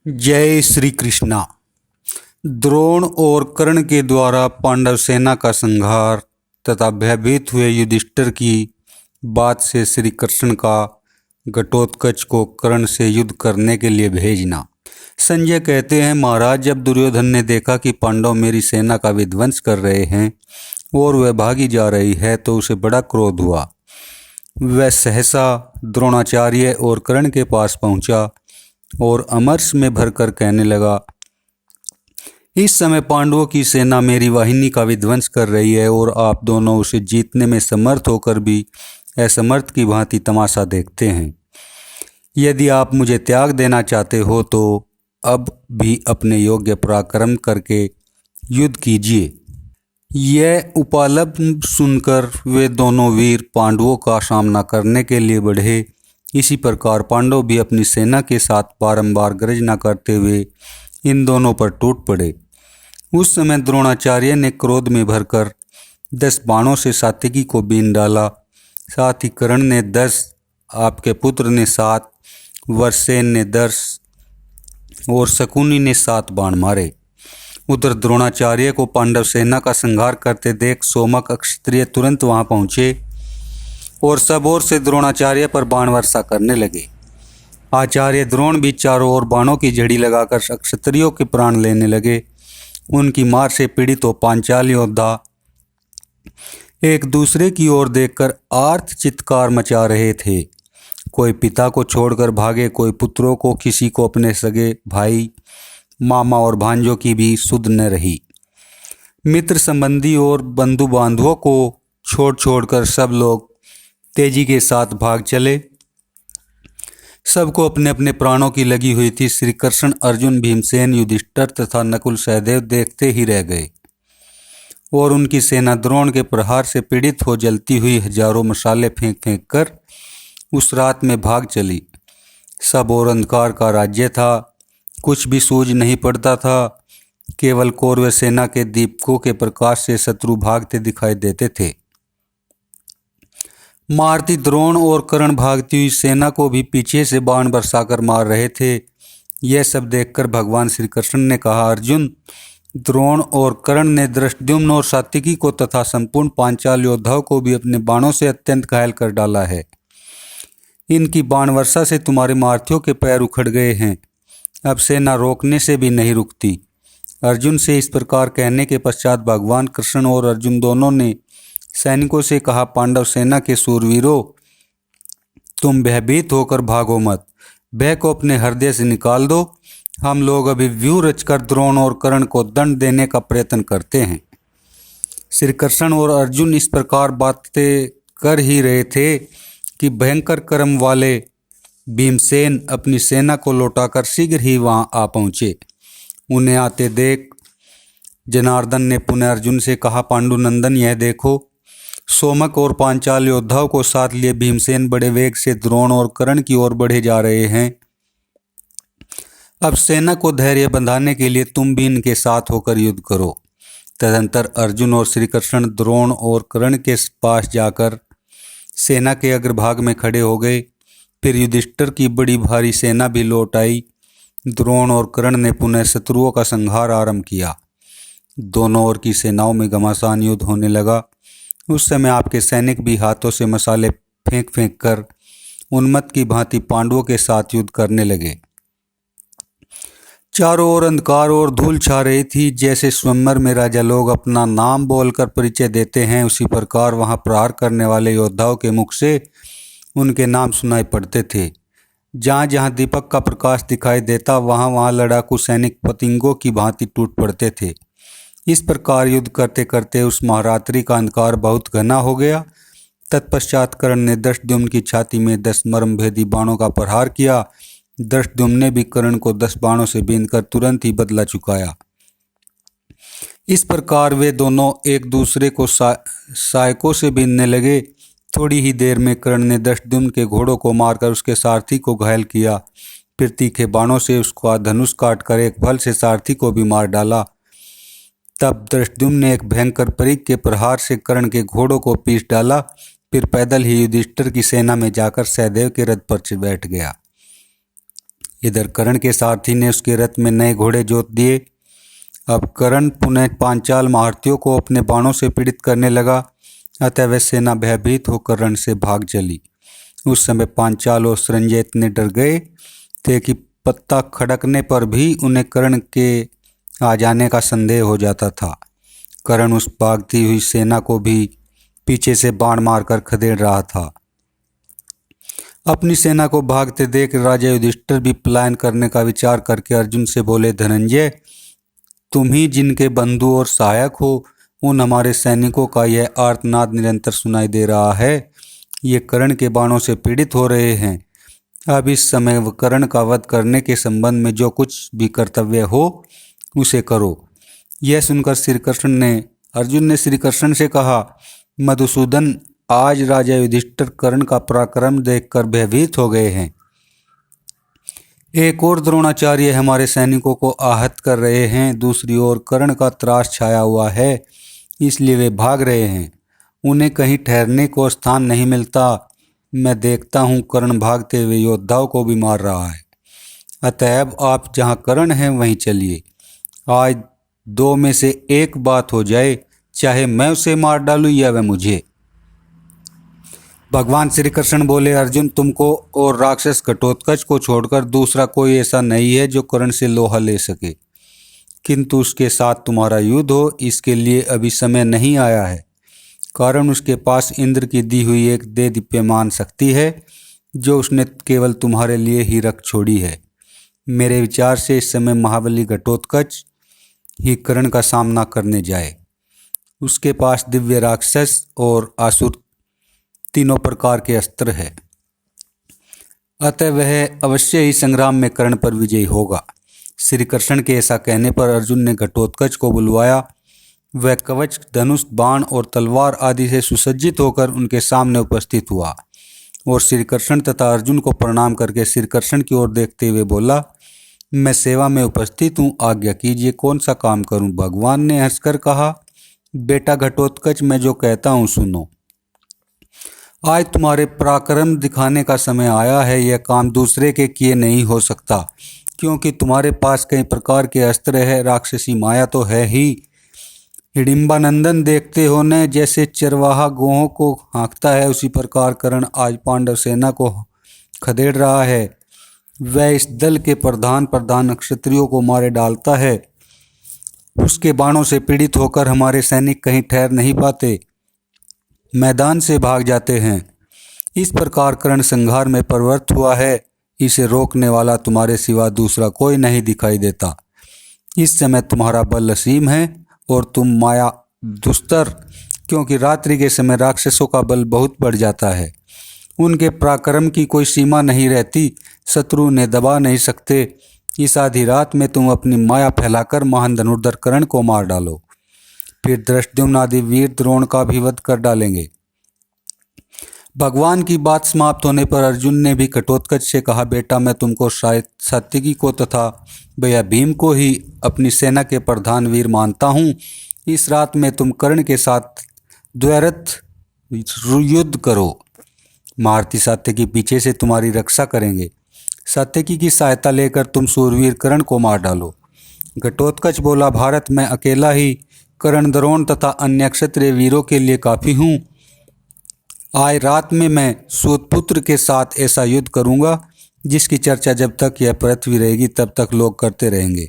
जय श्री कृष्णा। द्रोण और कर्ण के द्वारा पांडव सेना का संहार तथा भयभीत हुए युधिष्ठिर की बात से श्री कृष्ण का घटोत्कच को कर्ण से युद्ध करने के लिए भेजना। संजय कहते हैं, महाराज, जब दुर्योधन ने देखा कि पांडव मेरी सेना का विध्वंस कर रहे हैं और वह भागी जा रही है तो उसे बड़ा क्रोध हुआ। वह सहसा द्रोणाचार्य और कर्ण के पास पहुंचा और अमर्ष में भरकर कहने लगा, इस समय पांडवों की सेना मेरी वाहिनी का विध्वंस कर रही है और आप दोनों उसे जीतने में समर्थ होकर भी असमर्थ की भांति तमाशा देखते हैं। यदि आप मुझे त्याग देना चाहते हो तो अब भी अपने योग्य पराक्रम करके युद्ध कीजिए। यह उपलब्ध सुनकर वे दोनों वीर पांडवों का सामना करने के लिए बढ़े। इसी प्रकार पांडव भी अपनी सेना के साथ बारंबार गर्जना करते हुए इन दोनों पर टूट पड़े। उस समय द्रोणाचार्य ने क्रोध में भरकर 10 बाणों से सात्यकी को बीन डाला। साथ ही कर्ण ने 10, आपके पुत्र ने 7, वरसेन ने 10 और शकुनी ने 7 बाण मारे। उधर द्रोणाचार्य को पांडव सेना का संहार करते देख सोमक क्षत्रिय तुरंत वहां पहुंचे और सब ओर से द्रोणाचार्य पर बाण वर्षा करने लगे। आचार्य द्रोण भी चारों ओर बाणों की झड़ी लगाकर क्षत्रियों के प्राण लेने लगे। उनकी मार से पीड़ित हो पांचाल योद्धा एक दूसरे की ओर देखकर आर्त चित्कार मचा रहे थे। कोई पिता को छोड़कर भागे, कोई पुत्रों को, किसी को अपने सगे भाई, मामा और भांजों की भी सुध न रही। मित्र संबंधी और बंधु बांधवों को छोड़ छोड़कर सब लोग तेजी के साथ भाग चले। सबको अपने अपने प्राणों की लगी हुई थी। श्री कृष्ण, अर्जुन, भीमसेन, युधिष्ठिर तथा नकुल सहदेव देखते ही रह गए और उनकी सेना द्रोण के प्रहार से पीड़ित हो जलती हुई हजारों मसाले फेंक फेंक कर उस रात में भाग चली। सब और अंधकार का राज्य था, कुछ भी सूझ नहीं पड़ता था। केवल कौरव सेना के दीपकों के प्रकाश से शत्रु भागते दिखाई देते थे। मारती द्रोण और कर्ण भागती हुई सेना को भी पीछे से बाण बरसाकर मार रहे थे। यह सब देखकर भगवान श्री कृष्ण ने कहा, अर्जुन, द्रोण और कर्ण ने धृष्टद्युम्न और सात्यकी को तथा संपूर्ण पांचाल योद्धाओं को भी अपने बाणों से अत्यंत घायल कर डाला है। इनकी बाण वर्षा से तुम्हारे मार्थियों के पैर उखड़ गए हैं। अब सेना रोकने से भी नहीं रुकती। अर्जुन से इस प्रकार कहने के पश्चात भगवान कृष्ण और अर्जुन दोनों ने सैनिकों से कहा, पांडव सेना के सूरवीरों, तुम भयभीत होकर भागो मत। भय को अपने हृदय से निकाल दो। हम लोग अभी व्यूह रचकर द्रोण और कर्ण को दंड देने का प्रयत्न करते हैं। श्री कृष्ण और अर्जुन इस प्रकार बातें कर ही रहे थे कि भयंकर कर्म वाले भीमसेन अपनी सेना को लौटाकर शीघ्र ही वहां आ पहुंचे। उन्हें आते देख जनार्दन ने पुनः अर्जुन से कहा, पांडुनंदन, यह देखो, सोमक और पांचाल योद्धाओं को साथ लिए भीमसेन बड़े वेग से द्रोण और कर्ण की ओर बढ़े जा रहे हैं। अब सेना को धैर्य बंधाने के लिए तुम भी इनके साथ होकर युद्ध करो। तदंतर अर्जुन और श्री कृष्ण द्रोण और कर्ण के पास जाकर सेना के अग्रभाग में खड़े हो गए। फिर युधिष्ठिर की बड़ी भारी सेना भी लौट आई। द्रोण और कर्ण ने पुनः शत्रुओं का संहार आरंभ किया। दोनों ओर की सेनाओं में घमासान युद्ध होने लगा। उस समय आपके सैनिक भी हाथों से मसाले फेंक फेंक कर उन्मत्त की भांति पांडवों के साथ युद्ध करने लगे। चारों ओर अंधकार और धूल छा रही थी। जैसे स्वयंवर में राजा लोग अपना नाम बोलकर परिचय देते हैं, उसी प्रकार वहां प्रहार करने वाले योद्धाओं के मुख से उनके नाम सुनाई पड़ते थे। जहां जहां दीपक का प्रकाश दिखाई देता, वहां वहां लड़ाकू सैनिक पतंगों की भांति टूट पड़ते थे। इस प्रकार युद्ध करते करते उस महारात्रि का अंधकार बहुत घना हो गया। तत्पश्चात कर्ण ने धृष्टद्युम्न की छाती में 10 मर्मभेदी बाणों का प्रहार किया। धृष्टद्युम्न ने भी कर्ण को 10 बाणों से बीनकर तुरंत ही बदला चुकाया। इस प्रकार वे दोनों एक दूसरे को सहायकों से बीनने लगे। थोड़ी ही देर में कर्ण ने धृष्टद्युम्न के घोड़ों को मारकर उसके सारथी को घायल किया। फिर तीखे बाणों से उसका धनुष काटकर एक फल से सारथी को भी मार डाला। तब धृष्टद्युम्न ने एक भयंकर परीघ के प्रहार से कर्ण के घोड़ों को पीस डाला। फिर पैदल ही युधिष्ठिर की सेना में जाकर सहदेव के रथ पर बैठ गया। इधर कर्ण के सारथी ने उसके रथ में नए घोड़े जोत दिए। अब कर्ण पुनः पांचाल महारथियों को अपने बाणों से पीड़ित करने लगा, अतः वह सेना भयभीत होकर रण से भाग चली। उस समय पांचाल और संजय इतने डर गए थे कि पत्ता खड़कने पर भी उन्हें कर्ण के आ जाने का संदेह हो जाता था। कर्ण उस भागती हुई सेना को भी पीछे से बाण मारकर खदेड़ रहा था। अपनी सेना को भागते देख राजा युधिष्ठिर भी पलायन करने का विचार करके अर्जुन से बोले, धनंजय, तुम ही जिनके बंधु और सहायक हो, उन हमारे सैनिकों का यह आर्तनाद निरंतर सुनाई दे रहा है। ये कर्ण के बाणों से पीड़ित हो रहे हैं। अब इस समय कर्ण का वध करने के संबंध में जो कुछ भी कर्तव्य हो उसे करो। यह सुनकर अर्जुन ने श्री कृष्ण से कहा, मधुसूदन, आज राजा युधिष्ठिर कर्ण का पराक्रम देखकर भयभीत हो गए हैं। एक और द्रोणाचार्य हमारे सैनिकों को आहत कर रहे हैं, दूसरी ओर कर्ण का त्रास छाया हुआ है, इसलिए वे भाग रहे हैं। उन्हें कहीं ठहरने को स्थान नहीं मिलता। मैं देखता हूँ कर्ण भागते हुए योद्धाओं को भी मार रहा है। अतएव आप जहाँ कर्ण हैं वहीं चलिए। आज दो में से एक बात हो जाए, चाहे मैं उसे मार डालूं या वह मुझे। भगवान श्री कृष्ण बोले, अर्जुन, तुमको और राक्षस घटोत्कच को छोड़कर दूसरा कोई ऐसा नहीं है जो कर्ण से लोहा ले सके, किंतु उसके साथ तुम्हारा युद्ध हो, इसके लिए अभी समय नहीं आया है। कारण उसके पास इंद्र की दी हुई एक देदीप्यमान शक्ति है जो उसने केवल तुम्हारे लिए ही रख छोड़ी है। मेरे विचार से इस समय महाबली घटोत्कच ही कर्ण का सामना करने जाए। उसके पास दिव्य राक्षस और आसुर तीनों प्रकार के अस्त्र है, अतः वह अवश्य ही संग्राम में कर्ण पर विजयी होगा। श्री कृष्ण के ऐसा कहने पर अर्जुन ने घटोत्कच को बुलवाया। वह कवच, धनुष, बाण और तलवार आदि से सुसज्जित होकर उनके सामने उपस्थित हुआ और श्री कृष्ण तथा अर्जुन को प्रणाम करके श्री कृष्ण की ओर देखते हुए बोला, मैं सेवा में उपस्थित हूँ, आज्ञा कीजिए, कौन सा काम करूँ। भगवान ने हंसकर कहा, बेटा घटोत्कच, मैं जो कहता हूँ सुनो। आज तुम्हारे पराक्रम दिखाने का समय आया है। यह काम दूसरे के किए नहीं हो सकता, क्योंकि तुम्हारे पास कई प्रकार के अस्त्र है, राक्षसी माया तो है ही। हिडिंबानंदन, देखते हो न, जैसे चरवाहा गोहों को हाँकता है, उसी प्रकार कर्ण आज पांडव सेना को खदेड़ रहा है। वह इस दल के प्रधान क्षत्रियों को मारे डालता है। उसके बाणों से पीड़ित होकर हमारे सैनिक कहीं ठहर नहीं पाते, मैदान से भाग जाते हैं। इस प्रकार कर्ण संहार में प्रवृत्त हुआ है। इसे रोकने वाला तुम्हारे सिवा दूसरा कोई नहीं दिखाई देता। इस समय तुम्हारा बल असीम है और तुम माया दुस्तर, क्योंकि रात्रि के समय राक्षसों का बल बहुत बढ़ जाता है। उनके पराक्रम की कोई सीमा नहीं रहती, शत्रु ने दबा नहीं सकते। इस आधी रात में तुम अपनी माया फैलाकर महान धनुर्धर कर्ण को मार डालो, फिर धृष्टद्युम्न आदि वीर द्रोण का भी वध कर डालेंगे। भगवान की बात समाप्त होने पर अर्जुन ने भी घटोत्कच से कहा, बेटा, मैं तुमको शायद सात्विकी को तथा भैया भीम को ही अपनी सेना के प्रधान वीर मानता हूँ। इस रात में तुम कर्ण के साथ द्वैरथ युद्ध करो। महारथी सात्विकी पीछे से तुम्हारी रक्षा करेंगे। सात्विकी की सहायता लेकर तुम सूरवीर कर्ण को मार डालो। घटोत्कच बोला, भारत मैं अकेला ही कर्ण, द्रोण तथा अन्य क्षत्रिय वीरों के लिए काफ़ी हूँ। आज रात में मैं सूतपुत्र के साथ ऐसा युद्ध करूँगा जिसकी चर्चा जब तक यह पृथ्वी रहेगी तब तक लोग करते रहेंगे।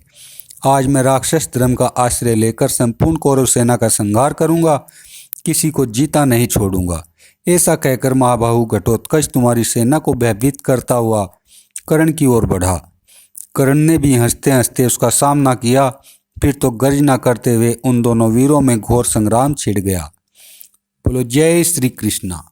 आज मैं राक्षस धर्म का आश्रय लेकर संपूर्ण कौरव सेना का संहार करूँगा, किसी को जीता नहीं छोड़ूंगा। ऐसा कहकर महाबाहु घटोत्कच तुम्हारी सेना को भयभीत करता हुआ कर्ण की ओर बढ़ा। कर्ण ने भी हंसते हंसते उसका सामना किया, फिर तो गर्जना करते हुए उन दोनों वीरों में घोर संग्राम छिड़ गया। बोलो जय श्री कृष्णा।